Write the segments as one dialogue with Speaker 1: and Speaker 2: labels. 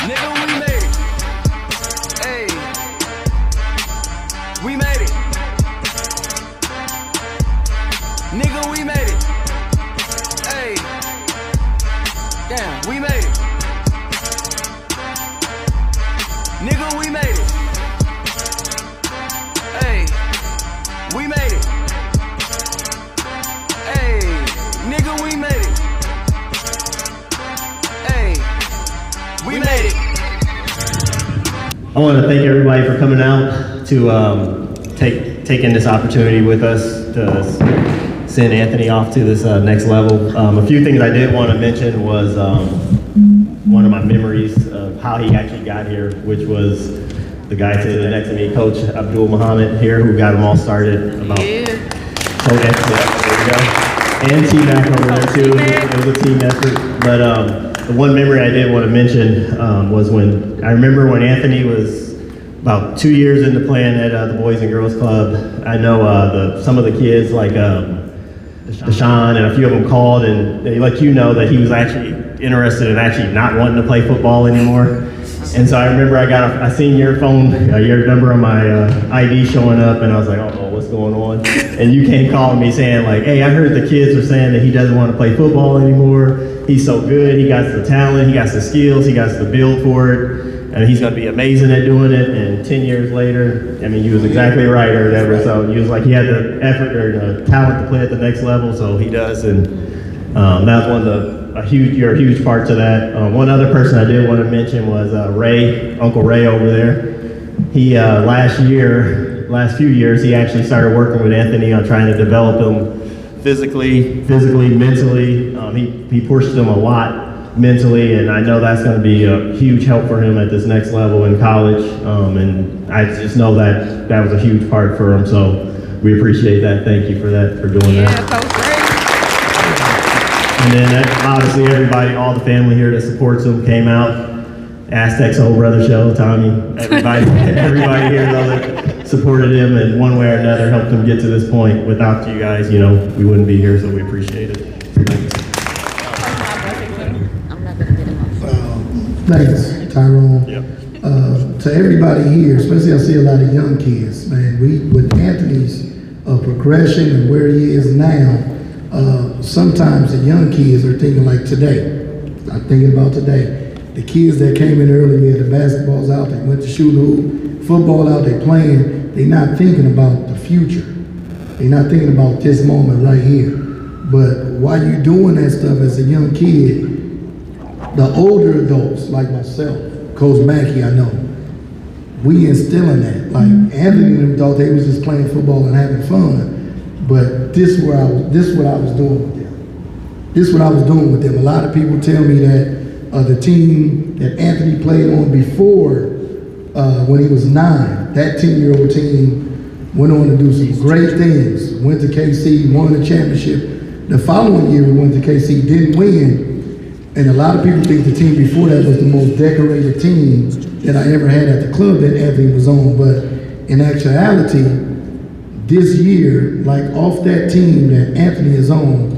Speaker 1: Nigga, we made it. Hey, we made it. Nigga, we made it. Hey, damn, we made it. Nigga, we made it. Hey, we made it. Hey, nigga, we made it. Hey, we made it.
Speaker 2: I want to thank everybody for coming out to taking this opportunity with us to send Anthony off to this next level. A few things I did want to mention was one of my memories of how he actually got here, which was the guy sitting next to me, Coach Abdul Muhammad here, who got him all started about.
Speaker 3: Yeah.
Speaker 2: Okay, there we go. And T-Mac over there too. It was a team effort. But the one memory I did want to mention was when I remember when Anthony was about 2 years into playing at the Boys and Girls Club. I know some of the kids like Deshaun and a few of them called and they let you know that he was actually interested in actually not wanting to play football anymore. And so I remember I seen your phone, your number on my ID showing up, and I was like, oh, what's going on? And you came calling me saying like, hey, I heard the kids are saying that he doesn't want to play football anymore. He's so good, he got the talent, he got the skills, he got the build for it, and he's gonna be amazing at doing it. And 10 years later, I mean, you was exactly right or whatever. So you was like, he had the effort or the talent to play at the next level, so he does. And that was one of you're a huge part to that. One other person I did want to mention was Ray, Uncle Ray over there. He last few years, he actually started working with Anthony on trying to develop him physically, mentally. He pushed him a lot mentally, and I know that's going to be a huge help for him at this next level in college. And I just know that was a huge part for him. So we appreciate that. Thank you for that, for doing that.
Speaker 3: Yeah, Coach Ray.
Speaker 2: And then obviously everybody, all the family here that supports him came out. Aztec's whole brother show, Tommy, everybody here though that supported him in one way or another, helped him get to this point. Without you guys, we wouldn't be here, so we appreciate it. Thanks.
Speaker 4: Thanks, Tyrone.
Speaker 2: Yep.
Speaker 4: To everybody here, especially I see a lot of young kids, man, with Anthony's progression and where he is now, sometimes the young kids are thinking like today. I'm thinking about today. The kids that came in early, we had the basketballs out, they went to shooting hoop, football out, they playing. They're not thinking about the future. They're not thinking about this moment right here. But while you're doing that stuff as a young kid, the older adults like myself, Coach Mackey, I know, we instilling that. Like Anthony and them thought they was just playing football and having fun. But this is what I was doing with them. This is what I was doing with them. A lot of people tell me that the team that Anthony played on before, when he was 9, that 10-year-old team went on to do some great things. Went to KC, won the championship. The following year, we went to KC, didn't win. And a lot of people think the team before that was the most decorated team that I ever had at the club that Anthony was on. But in actuality, this year, like off that team that Anthony is on,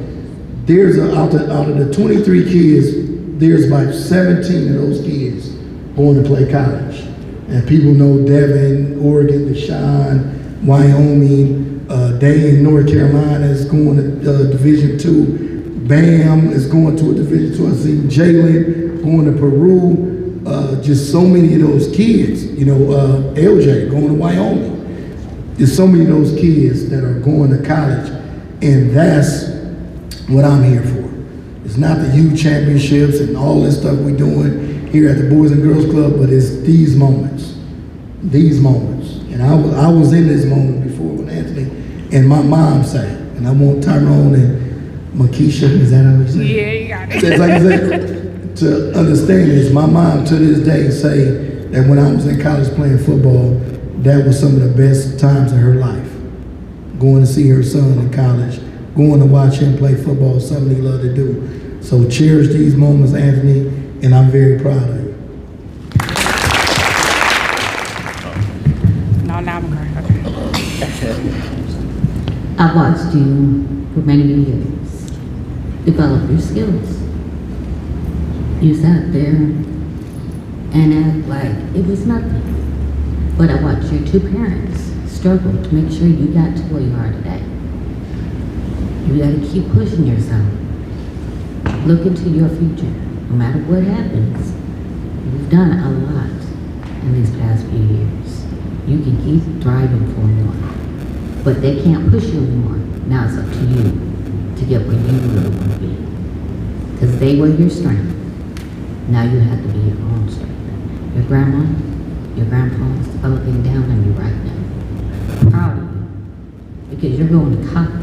Speaker 4: there's out of the 23 kids, there's about 17 of those kids going to play college. And people know Devin, Oregon, Deshaun, Wyoming, Diane, North Carolina is going to Division II. Bam is going to a Division II. I see Jalen going to Peru. Just so many of those kids, LJ going to Wyoming. There's so many of those kids that are going to college, and that's what I'm here for. It's not the youth championships and all this stuff we're doing here at the Boys and Girls Club, but it's these moments. And I was in this moment before when Anthony and my mom sang, and I want Tyrone and Mikisha, is that how we say?
Speaker 3: Yeah, you got it.
Speaker 4: Like I said, to understand this, my mom to this day say that when I was in college playing football, that was some of the best times of her life. Going to see her son in college, going to watch him play football, something he loved to do. So cherish these moments, Anthony, and I'm very proud of you.
Speaker 3: No, now I'm crying. Okay.
Speaker 5: I watched you for many years develop your skills. You sat there and act like it was nothing. But I watched your two parents struggle to make sure you got to where you are today. You gotta keep pushing yourself. Look into your future. No matter what happens, you've done a lot in these past few years. You can keep driving for more. But they can't push you anymore. Now it's up to you to get where you really want to be. Because they were your strength. Now you have to be your own strength. Your grandma, your grandpa is looking down on you right now. Proud of you. Because you're going to college.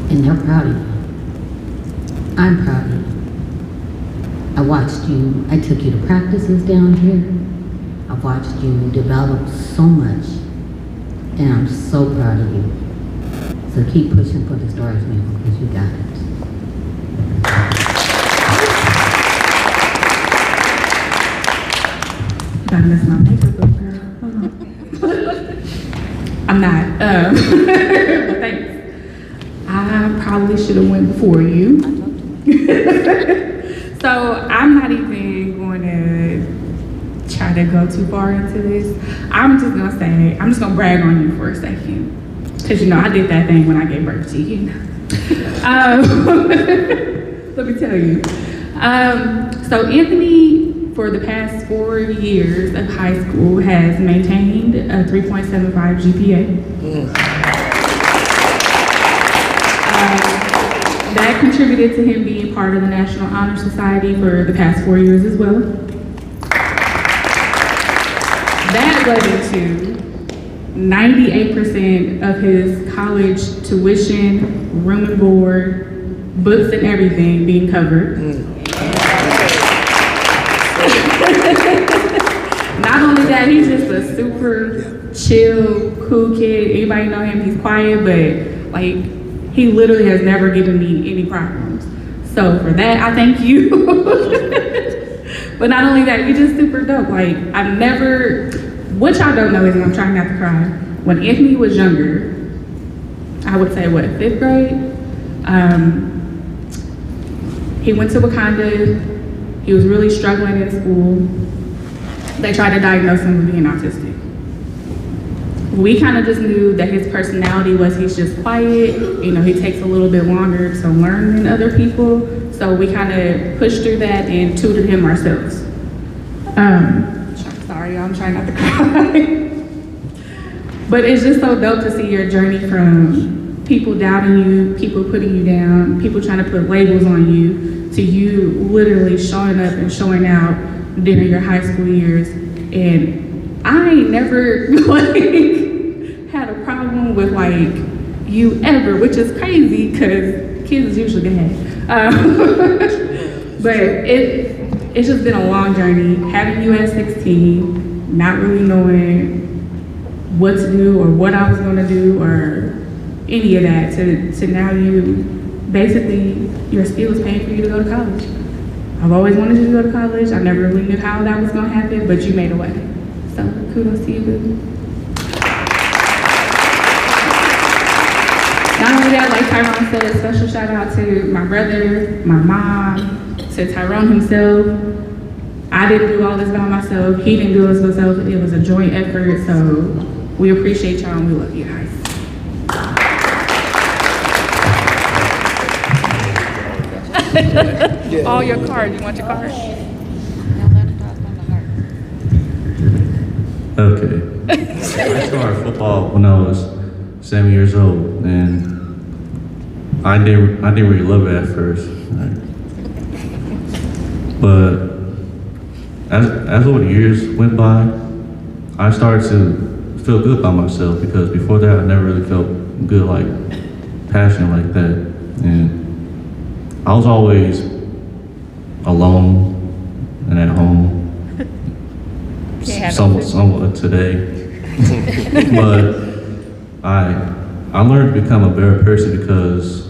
Speaker 5: And they're proud of you. I'm proud of you. I watched you, I took you to practices down here. I watched you develop so much. And I'm so proud of you. So keep pushing for the stars, man, because you got it.
Speaker 3: Gotta mess my makeup up, girl. Hold on. I'm not. But thanks. I probably should have went before you. So I'm not even going to try to go too far into this. I'm just gonna brag on you for a second. Cause I did that thing when I gave birth to you. Let me tell you. So Anthony, for the past 4 years of high school, has maintained a 3.75 GPA. That contributed to him being part of the National Honor Society for the past 4 years as well. That led into 98% of his college tuition, room and board, books and everything being covered. Not only that, he's just a super chill, cool kid. Anybody know him, he's quiet, but like, he literally has never given me any problems. So for that, I thank you. But not only that, you're just super dope. Like, I've never, what y'all don't know is, and I'm trying not to cry, when Anthony was younger, I would say, what, 5th grade? He went to Wakanda. He was really struggling in school. They tried to diagnose him with being autistic. We kind of just knew that his personality was he's just quiet. He takes a little bit longer to learn than other people. So we kind of pushed through that and tutored him ourselves. Sorry, y'all, I'm trying not to cry. But it's just so dope to see your journey from people doubting you, people putting you down, people trying to put labels on you, to you literally showing up and showing out during your high school years. And I ain't never had a problem with you ever, which is crazy because kids usually bad. But it's just been a long journey. Having you at 16, not really knowing what to do or what I was gonna do or any of that, to now you basically, your skill is paying for you to go to college. I've always wanted you to go to college. I never really knew how that was gonna happen, but you made a way. So kudos to you, boo. Not only that, like Tyrone said, a special shout out to my brother, my mom, to Tyrone himself. I didn't do all this by myself. He didn't do this himself. It was a joint effort. So we appreciate y'all and we love you guys. All your cards. You want your cards?
Speaker 6: Okay. I started football when I was 7 years old, and I didn't really love it at first. Right? But as all the years went by, I started to feel good about myself, because before that I never really felt good, passionate like that. And I was always alone and at home. Somewhat today. But I learned to become a better person because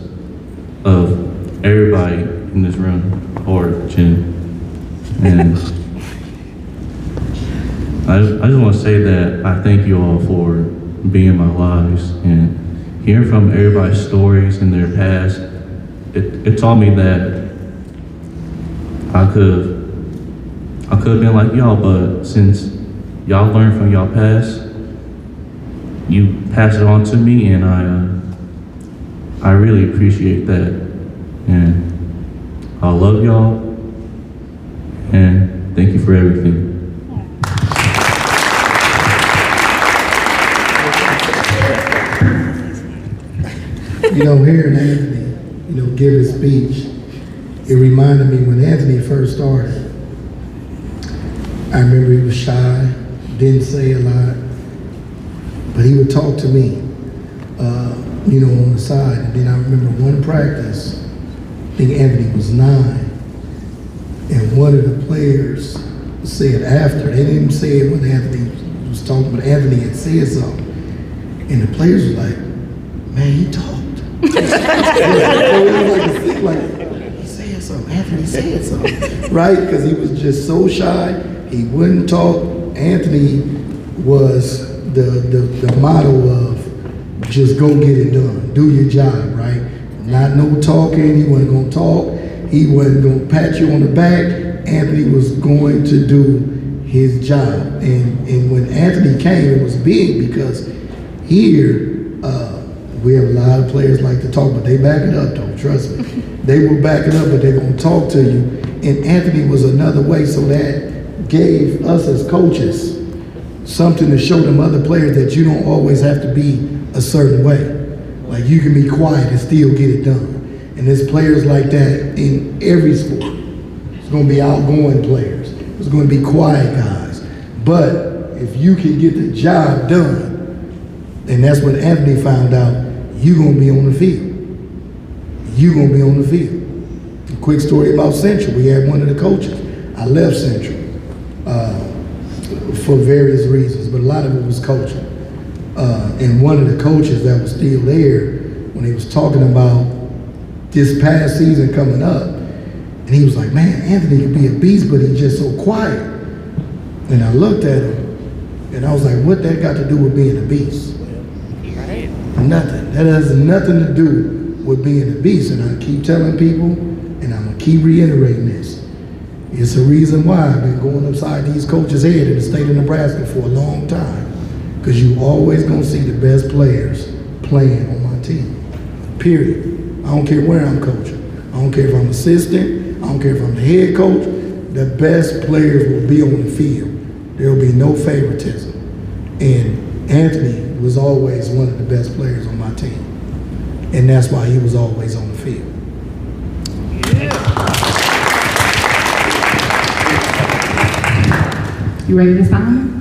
Speaker 6: of everybody in this room or gym. And I just want to say that I thank you all for being in my lives, and hearing from everybody's stories and their past, it taught me that I could I could have been like y'all, but since y'all learned from y'all past, you pass it on to me, and I really appreciate that. And I love y'all, and thank you for everything.
Speaker 4: You know, hearing Anthony, give his speech, it reminded me when Anthony first started. I remember he was shy, didn't say a lot, but he would talk to me, on the side. And then I remember one practice, I think Anthony was 9, and one of the players said after, they didn't say it when Anthony was talking, but Anthony had said something, and the players were like, man, he talked. He said something, Anthony said something, right? Because he was just so shy, he wouldn't talk. Anthony was the motto of just go get it done, do your job, right? Not no talking, he wasn't gonna talk, he wasn't gonna pat you on the back. Anthony was going to do his job. And when Anthony came, it was big because here, we have a lot of players like to talk, but they back it up though, trust me. They will back it up, but they're gonna talk to you. And Anthony was another way, so that gave us as coaches something to show them other players that you don't always have to be a certain way. Like you can be quiet and still get it done. And there's players like that in every sport. It's gonna be outgoing players. It's gonna be quiet guys. But if you can get the job done, and that's what Anthony found out, you're gonna be on the field. You're gonna be on the field. A quick story about Central. We had one of the coaches. I left Central for various reasons, but a lot of it was coaching. And one of the coaches that was still there, when he was talking about this past season coming up, and he was like, man, Anthony could be a beast, but he's just so quiet. And I looked at him, and I was like, what that got to do with being a beast? Nothing. That has nothing to do with being a beast. And I keep telling people, and I'm gonna keep reiterating this. It's a reason why I've been going upside these coaches' head in the state of Nebraska for a long time. Because you always gonna see the best players playing on my team. Period. I don't care where I'm coaching. I don't care if I'm assistant. I don't care if I'm the head coach. The best players will be on the field. There will be no favoritism. And Anthony was always one of the best players on my team. And that's why he was always on the field.
Speaker 3: You ready to sign?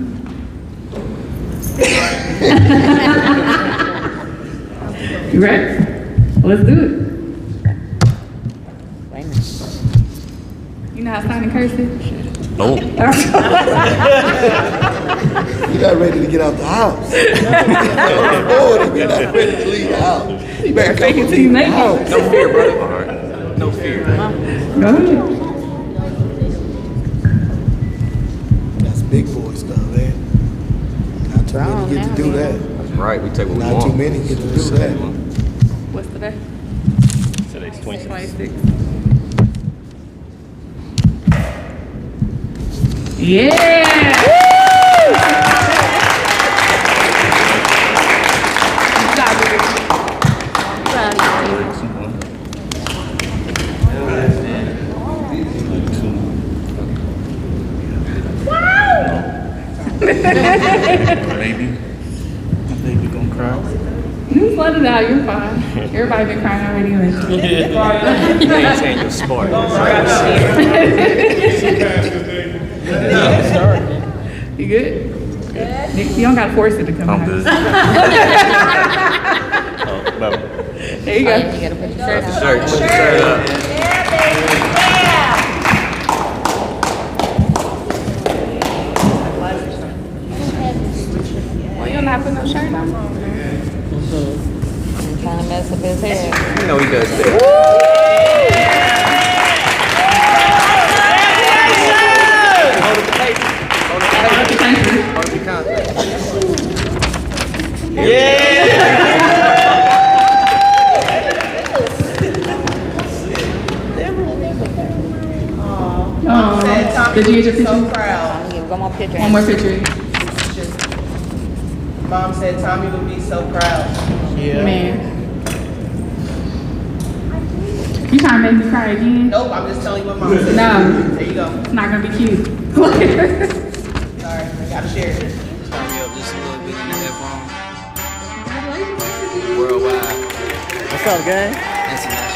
Speaker 3: You ready? Let's do it. You know how to sign in cursive?
Speaker 6: Nope.
Speaker 4: You're not ready to get out the house. You're not ready to leave the house.
Speaker 3: You better fake it till you make it.
Speaker 1: No fear, brother. All right. No fear.
Speaker 3: Go ahead.
Speaker 4: That's big boy stuff, man. Not too many get to do that.
Speaker 1: That's right. We take what we
Speaker 4: Not
Speaker 1: want.
Speaker 4: too many get to do that.
Speaker 3: What's today?
Speaker 7: Today's 26.
Speaker 3: 26. Yeah!
Speaker 6: Baby, my baby gonna cry.
Speaker 3: Just let it out, you're fine. Everybody been crying already anyway.
Speaker 1: Maintain your sport.
Speaker 3: You good? Good. You don't gotta force it to come out.
Speaker 6: I'm good.
Speaker 3: There you go.
Speaker 5: You gotta put your shirt on.
Speaker 1: Shirt. Put your shirt up.
Speaker 3: Well, you're not putting no shirt on.
Speaker 5: Trying to mess up his hair.
Speaker 1: You know he does that.
Speaker 3: Did you get your
Speaker 8: So
Speaker 3: picture?
Speaker 8: proud.
Speaker 9: One more picture.
Speaker 3: One more picture.
Speaker 8: Mom said Tommy would be so proud.
Speaker 3: Man. You trying to make me cry again?
Speaker 8: Nope, I'm just telling you what Mom said.
Speaker 3: No.
Speaker 8: There you go.
Speaker 3: It's not gonna be cute.
Speaker 8: Sorry, I gotta share it.
Speaker 10: Turn me up just a little bit in the headphone. Worldwide.
Speaker 11: What's up, gang?
Speaker 10: International.